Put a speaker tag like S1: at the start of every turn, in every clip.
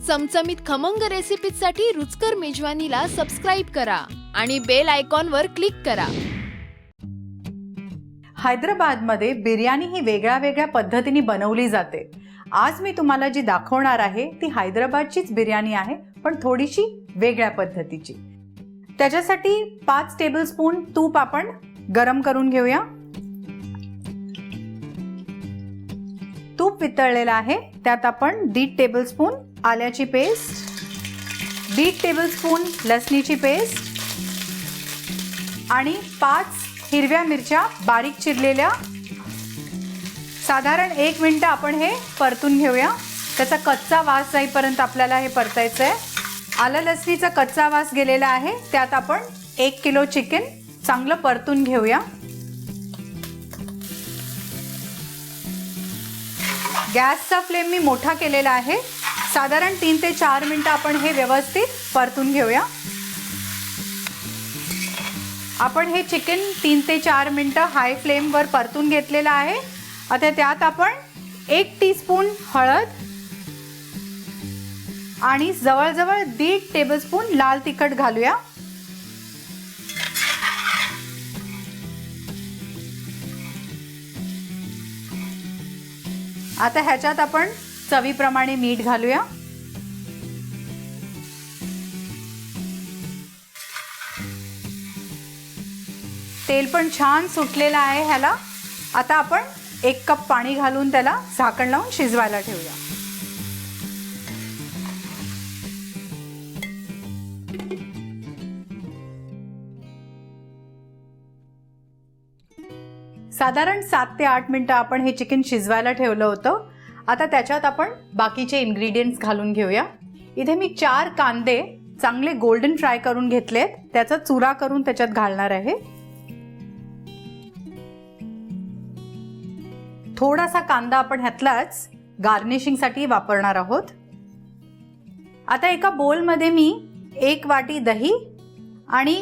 S1: चमचमीत खमंग रेसिपीसाठी रुचकर मेजवानीला सबस्क्राइब करा आणि बेल आयकॉनवर क्लिक करा.
S2: हैदराबादमध्ये बिर्याणी ही वेगळ्या पद्धतीने बनवली जाते. आज मी तुम्हाला जी दाखवणार आहे ती हैदराबादचीच बिर्याणी आहे, पण थोडीशी वेगळ्या पद्धतीची. त्याच्यासाठी 5 टेबलस्पून तूप आपण गरम करून घेऊया. तूप वितळलेलं आहे, त्यात आपण 1.5 टेबलस्पून आल्याची पेस्ट, 1.5 टेबलस्पून लसणीची पेस्ट आणि 5 हिरव्या मिरच्या बारीक चिरलेल्या. साधारण 1 मिनिट आपण हे परतून घेऊया. त्याचा कच्चा वास जाईपर्यंत आपल्याला हे परतायचं आहे. आलं लसणीचा कच्चा वास गेलेला आहे. त्यात आपण 1 किलो चिकन चांगलं परतून घेऊया. गॅसचा फ्लेम मी मोठा केलेला आहे. साधारण 3 ते 4 मिनिटं आपण हे व्यवस्थित परतून घेऊया. आपण हे चिकन 3 ते 4 मिनिटं हाय फ्लेमवर परतून घेतलेलं आहे. आता त्यात आपण 1 टीस्पून हळद आणि जवळजवळ 1.5 टेबलस्पून लाल तिखट घालूया. आता ह्याच्यात आपण चवीप्रमाणे मीठ घालूया. तेल पण छान सुटलेलं आहे ह्याला. आता आपण 1 कप पाणी घालून त्याला झाकण लावून शिजवायला ठेवूया. साधारण 7 ते 8 मिनिटं आपण हे चिकन शिजवायला ठेवलं होतं. आता त्याच्यात आपण बाकीचे इन्ग्रेडियंट्स घालून घेऊया. इथे मी 4 कांदे चांगले गोल्डन फ्राय करून घेतलेत. त्याचा चुरा करून त्याच्यात घालणार आहे. थोडासा कांदा आपण ह्यातलाच गार्निशिंगसाठी वापरणार आहोत. आता एका बोलमध्ये मी 1 वाटी दही आणि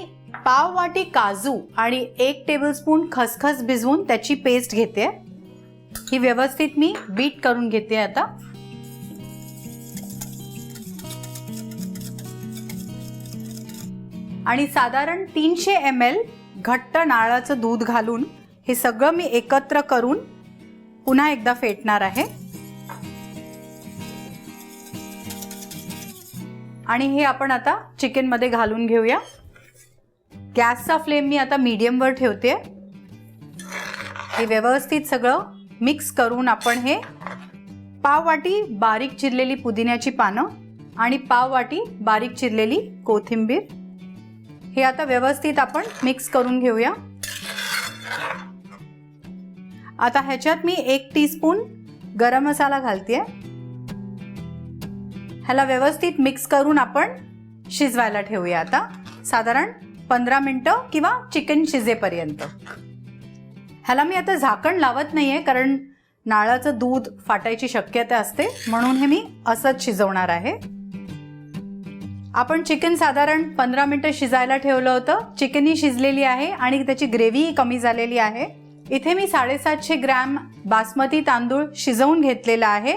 S2: पाव वाटी काजू आणि 1 टेबलस्पून खसखस भिजवून त्याची पेस्ट घेते. ही व्यवस्थित मी बीट करून घेते. आता आणि साधारण 300 ml घट्ट नारळाचं दूध घालून हे सगळं मी एकत्र करून पुन्हा एकदा फेटणार आहे. आणि हे आपण आता चिकन मध्ये घालून घेऊया. गॅसचा फ्लेम मी आता मीडियमवर ठेवते. हे व्यवस्थित सगळं मिक्स करून आपण हे पाव वाटी बारीक चिरलेली पुदिन्याची पानं आणि पाव वाटी बारीक चिरलेली कोथिंबीर हे आता व्यवस्थित आपण मिक्स करून घेऊया. आता ह्याच्यात मी 1 टीस्पून गरम मसाला घालते. ह्याला व्यवस्थित मिक्स करून आपण शिजवायला ठेवूया. आता साधारण 15 मिनिटं किंवा चिकन शिजेपर्यंत. ह्याला मी आता झाकण लावत नाहीये, कारण नारळाचं दूध फाटायची शक्यता असते, म्हणून हे मी असंच शिजवणार आहे. आपण चिकन साधारण 15 मिनिटं शिजायला ठेवलं होतं. चिकनही शिजलेली आहे आणि त्याची ग्रेव्हीही कमी झालेली आहे. इथे मी 750 ग्रॅम बासमती तांदूळ शिजवून घेतलेला आहे.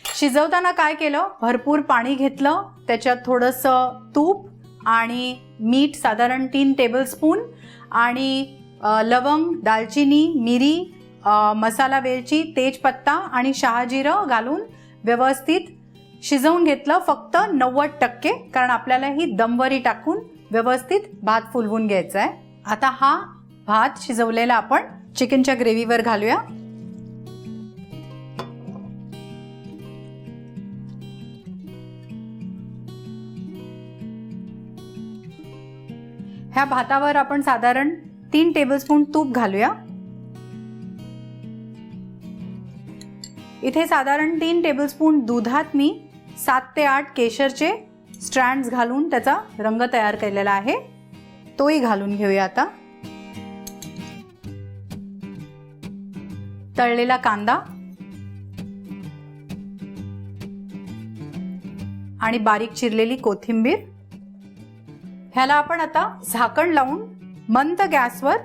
S2: शिजवताना काय केलं, भरपूर पाणी घेतलं, त्याच्यात थोडंसं तूप आणि मीठ साधारण 3 टेबलस्पून आणि लवंग, दालचिनी, मिरी, मसाला वेलची, तेजपत्ता आणि शहाजिरं घालून व्यवस्थित शिजवून घेतलं. फक्त 90%, कारण आपल्याला ही दमवरी टाकून व्यवस्थित भात फुलवून घ्यायचा आहे. आता हा भात शिजवलेला आपण चिकनच्या ग्रेव्हीवर घालूया. ह्या भातावर आपण साधारण 3 टेबलस्पून तूप घालूया. इथे साधारण 3 टेबलस्पून दुधात मी 7 ते 8 केशरचे स्ट्रँड्स घालून त्याचा रंग तयार केलेला आहे, तोही घालून घेऊया. आता तळलेला कांदा आणि बारीक चिरलेली कोथिंबीर ह्याला आपण आता झाकण लावून मंद गॅसवर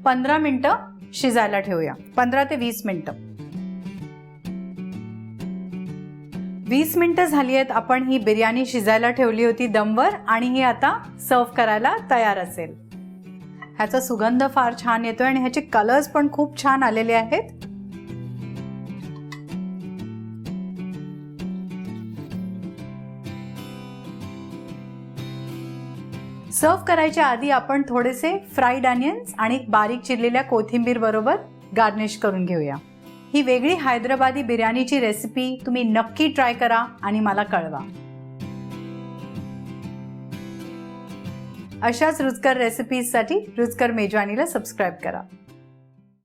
S2: 15 मिनिटं शिजायला ठेवूया. 15 ते 20 मिनिटं. 20 मिनिटं झाली आहेत आपण ही बिर्याणी शिजायला ठेवली होती दमवर आणि ही आता सर्व करायला तयार असेल. ह्याचा सुगंध फार छान येतोय आणि ह्याचे कलर्स पण खूप छान आलेले आहेत. सर्व करायच्या आधी आपण थोडेसे फ्राईड अनियन्स आणि बारीक चिरलेल्या कोथिंबीर बरोबर गार्निश करून घेऊया. ही वेगळी हैदराबादी बिर्याणीची रेसिपी तुम्ही नक्की ट्राय करा आणि मला कळवा. अशाच रुचकर रेसिपीजसाठी रुचकर मेजवानीला सबस्क्राईब करा.